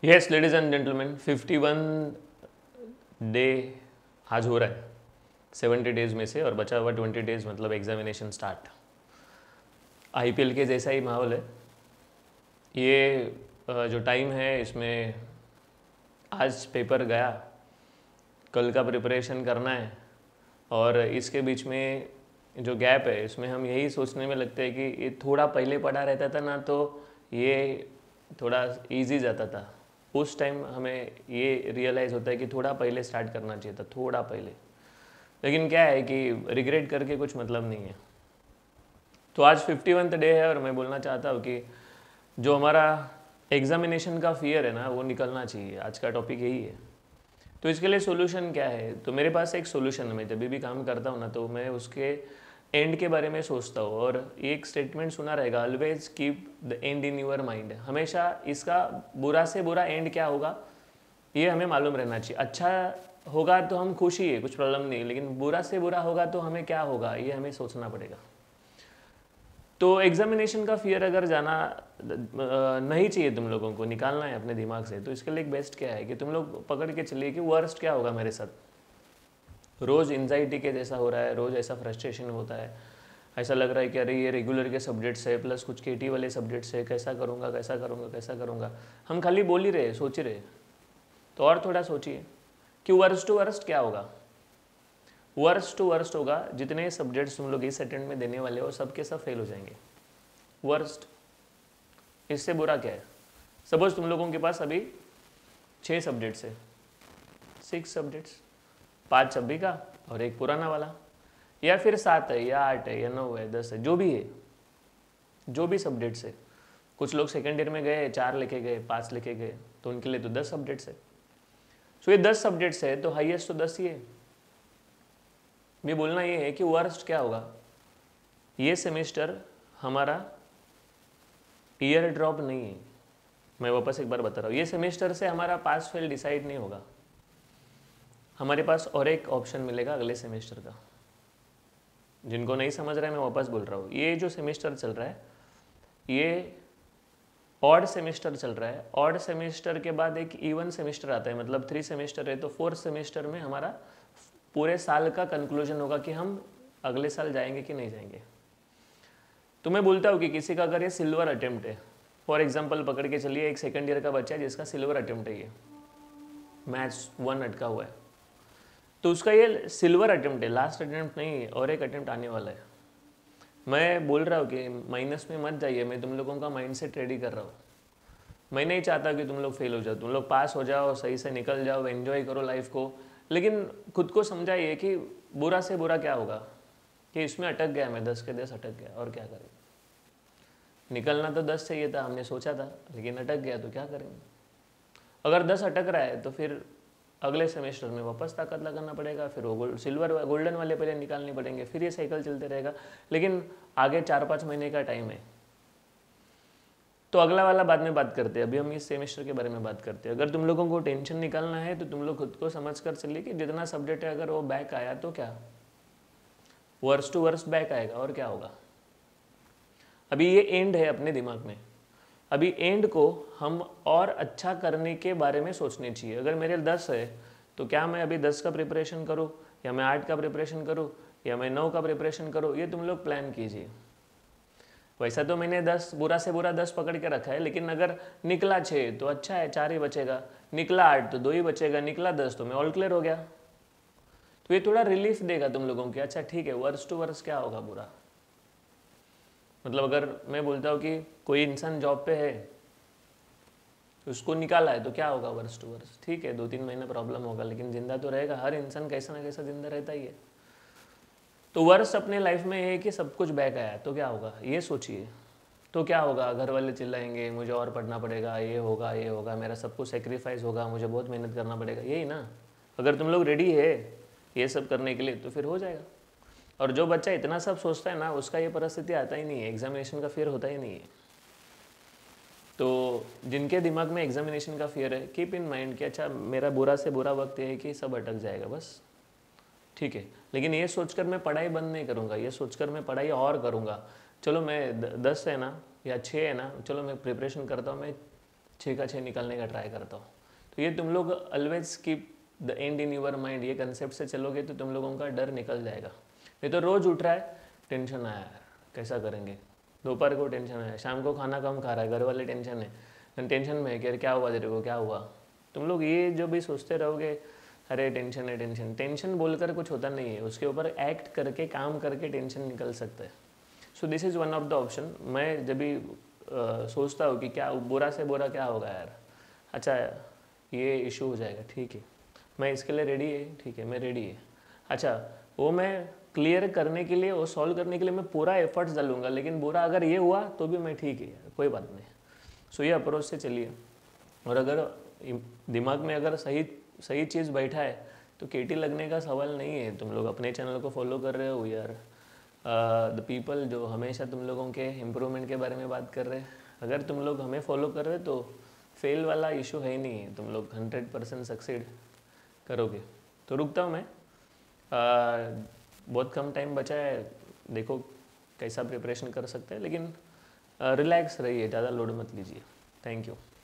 Yes ladies and gentleman, 51 day आज हो रहा है 70 डेज में से, और बचा हुआ 20 डेज मतलब एग्जामिनेशन स्टार्ट। आईपीएल के जैसा ही माहौल है ये। जो टाइम है इसमें आज पेपर गया, कल का प्रिपरेशन करना है, और इसके बीच में जो गैप है इसमें हम यही सोचने में लगते हैं कि ये थोड़ा पहले पढ़ा रहता था ना तो ये थोड़ा इजी जाता था। उस टाइम हमें ये रियलाइज़ होता है कि थोड़ा पहले स्टार्ट करना चाहिए था, थोड़ा पहले। लेकिन क्या है कि रिग्रेट करके कुछ मतलब नहीं है। तो आज 51th डे है और मैं बोलना चाहता हूँ कि जो हमारा एग्जामिनेशन का फियर है ना वो निकलना चाहिए। आज का टॉपिक यही है। तो इसके लिए सोल्यूशन क्या है? तो मेरे पास एक सोल्यूशन है। मैं जब भी काम करता हूँ ना तो मैं उसके एंड के बारे में सोचता हूँ, और एक स्टेटमेंट सुना रहेगा, always keep the end in your mind. हमेशा इसका बुरा से बुरा एंड क्या होगा ये हमें मालूम रहना चाहिए। अच्छा होगा तो हम खुश ही है, कुछ प्रॉब्लम नहीं, लेकिन बुरा से बुरा होगा तो हमें क्या होगा ये हमें सोचना पड़ेगा। तो एग्जामिनेशन का फियर अगर जाना नहीं चाहिए, तुम लोगों को निकालना है अपने दिमाग से, तो इसके लिए एक बेस्ट क्या है कि तुम लोग पकड़ के चलिए कि वर्स्ट क्या होगा मेरे साथ। रोज़ एंजाइटी के जैसा हो रहा है, रोज़ ऐसा फ्रस्ट्रेशन होता है, ऐसा लग रहा है कि अरे ये रेगुलर के सब्जेक्ट्स है प्लस कुछ केटी वाले सब्जेक्ट्स है, कैसा करूँगा कैसा करूँगा कैसा करूँगा। हम खाली बोल ही रहे, सोच ही रहे। तो और थोड़ा सोचिए कि वर्स्ट टू वर्स्ट क्या होगा। वर्स्ट टू वर्स्ट होगा जितने सब्जेक्ट्स तुम लोग इस अटेम्प्ट में देने वाले हो सबके सब फेल हो जाएंगे। वर्स्ट, इससे बुरा क्या है? सपोज तुम लोगों के पास अभी 6 सब्जेक्ट्स है, 6 सब्जेक्ट्स, 5 छब्बी का और एक पुराना वाला, या फिर 7 है या 8 है या 9 है 10 है, जो भी है, जो भी सब्जेक्ट्स है। कुछ लोग सेकेंड ईयर में गए 4 लेके गए 5 लेके गए, तो उनके लिए तो 10 सब्जेक्ट्स है। सो ये 10 सब्जेक्ट्स है तो हाईएस्ट तो 10 ही है। भी बोलना ये है कि वर्स्ट क्या होगा। ये सेमेस्टर हमारा ईयर ड्रॉप नहीं है। मैं वापस एक बार बता रहा हूँ, ये सेमेस्टर से हमारा पास फेल डिसाइड नहीं होगा। हमारे पास और एक ऑप्शन मिलेगा अगले सेमेस्टर का। जिनको नहीं समझ रहा है मैं वापस बोल रहा हूँ, ये जो सेमेस्टर चल रहा है ये ऑड सेमेस्टर चल रहा है। ऑड सेमेस्टर के बाद एक इवन सेमेस्टर आता है, मतलब 3 सेमेस्टर है, तो 4th सेमेस्टर में हमारा पूरे साल का कंक्लूजन होगा कि हम अगले साल जाएंगे कि नहीं जाएंगे। तो मैं बोलता हूँ कि किसी का अगर ये सिल्वर अटेम्प्ट है, फॉर एग्जांपल पकड़ के चलिए एक सेकंड ईयर का बच्चा है जिसका सिल्वर अटेम्प्ट है, ये मैथ्स 1 अटका हुआ है, तो उसका ये सिल्वर अटेम्प्ट है, लास्ट अटेम्प्ट नहीं है, और एक अटेम्प्ट आने वाला है। मैं बोल रहा हूँ कि माइनस में मत जाइए, मैं तुम लोगों का माइंडसेट रेडी कर रहा हूँ। मैं नहीं चाहता कि तुम लोग फेल हो जाओ, तुम लोग पास हो जाओ, सही से निकल जाओ, एंजॉय करो लाइफ को, लेकिन खुद को समझाइए कि बुरा से बुरा क्या होगा कि इसमें अटक गया, मैं 10 के 10 अटक गया, और क्या करें। निकलना तो 10 चाहिए था, हमने सोचा था, लेकिन अटक गया तो क्या करेंगे। अगर 10 अटक रहा है तो फिर अगले सेमेस्टर में वापस ताकत लगाना पड़ेगा, फिर वो सिल्वर गोल्डन वाले पहले निकालने पड़ेंगे, फिर ये साइकिल चलते रहेगा। लेकिन आगे 4-5 महीने का टाइम है, तो अगला वाला बाद में बात करते हैं। अभी हम इस सेमेस्टर के बारे में बात करते हैं। अगर तुम लोगों को टेंशन निकालना है तो तुम लोग खुद को समझ कर चलिए कि जितना सब्जेक्ट है अगर वो बैक आया तो क्या, वर्स्ट टू वर्स्ट बैक आएगा, और क्या होगा। अभी ये एंड है अपने दिमाग में, अभी एंड को हम और अच्छा करने के बारे में सोचने चाहिए। अगर मेरे 10 है तो क्या मैं अभी 10 का प्रिपरेशन करूँ, या मैं 8 का प्रिपरेशन करूँ, या मैं 9 का प्रिपरेशन करूँ, ये तुम लोग प्लान कीजिए। वैसा तो मैंने 10 बुरा से बुरा 10 पकड़ के रखा है, लेकिन अगर निकला 6 तो अच्छा है, 4 ही बचेगा, निकला 8 तो 2 ही बचेगा, निकला 10 तो मैं ऑल क्लियर हो गया। तो ये थोड़ा रिलीफ देगा तुम लोगों के। अच्छा ठीक है, वर्स्ट टू वर्स्ट क्या होगा बुरा, मतलब अगर मैं बोलता हूँ कि कोई इंसान जॉब पे है, उसको निकाला है तो क्या होगा वर्स्ट टू वर्स्ट। ठीक है 2-3 महीने प्रॉब्लम होगा, लेकिन जिंदा तो रहेगा। हर इंसान कैसा ना कैसा जिंदा रहता ही है। तो वर्स्ट अपने लाइफ में है कि सब कुछ बैक आया तो क्या होगा, ये सोचिए। तो क्या होगा, घर वाले चिल्लाएंगे, मुझे और पढ़ना पड़ेगा, ये होगा, मेरा सब कुछ सेक्रीफाइस होगा, मुझे बहुत मेहनत करना पड़ेगा, यही ना। अगर तुम लोग रेडी है ये सब करने के लिए तो फिर हो जाएगा। और जो बच्चा इतना सब सोचता है ना उसका ये परिस्थिति आता ही नहीं है, एग्जामिनेशन का फियर होता ही नहीं है। तो जिनके दिमाग में एग्जामिनेशन का फियर है, कीप इन माइंड कि अच्छा मेरा बुरा से बुरा वक्त ये है कि सब अटक जाएगा बस, ठीक है। लेकिन ये सोचकर मैं पढ़ाई बंद नहीं करूँगा, ये सोचकर मैं पढ़ाई और करूँगा। चलो मैं 10 है ना या 6 है ना, चलो मैं प्रिपरेशन करता हूँ, मैं 6 का 6 निकालने का ट्राई करता हूँ। तो ये तुम लोग always keep the end in your mind, ये कंसेप्ट से चलोगे तो तुम लोगों का डर निकल जाएगा। नहीं तो रोज़ उठ रहा है, टेंशन आया यार कैसा करेंगे, दोपहर को टेंशन है, शाम को खाना कम खा रहा है, घर वाले टेंशन है, टेंशन में है कि यार क्या हुआ तेरे को, क्या हुआ। तुम लोग ये जो भी सोचते रहोगे, अरे टेंशन है, टेंशन टेंशन बोलकर कुछ होता नहीं है, उसके ऊपर एक्ट करके काम करके टेंशन निकल सकता है। So this is one of the option. मैं जब भी सोचता हूँ कि क्या बुरा से बुरा क्या होगा यार, अच्छा ये इशू हो जाएगा, ठीक है मैं इसके लिए रेडी है, ठीक है मैं रेडी है, अच्छा वो मैं क्लियर करने के लिए, वो सॉल्व करने के लिए मैं पूरा एफर्ट्स डालूंगा, लेकिन बुरा अगर ये हुआ तो भी मैं ठीक है यार, कोई बात नहीं। सो ये अप्रोच से चलिए। और अगर दिमाग में अगर सही चीज़ बैठा है तो केटी लगने का सवाल नहीं है। तुम लोग अपने चैनल को फॉलो कर रहे हो, यार द पीपल जो हमेशा तुम लोगों के इम्प्रूवमेंट के बारे में बात कर रहे हैं, अगर तुम लोग हमें फॉलो कर रहे हो तो फेल वाला इशू है ही नहीं है, तुम लोग 100% सक्सीड करोगे। तो रुकता हूँ मैं, बहुत कम टाइम बचा है, देखो कैसा प्रिपरेशन कर सकते हैं, लेकिन रिलैक्स रहिए, ज़्यादा लोड मत लीजिए। Thank you.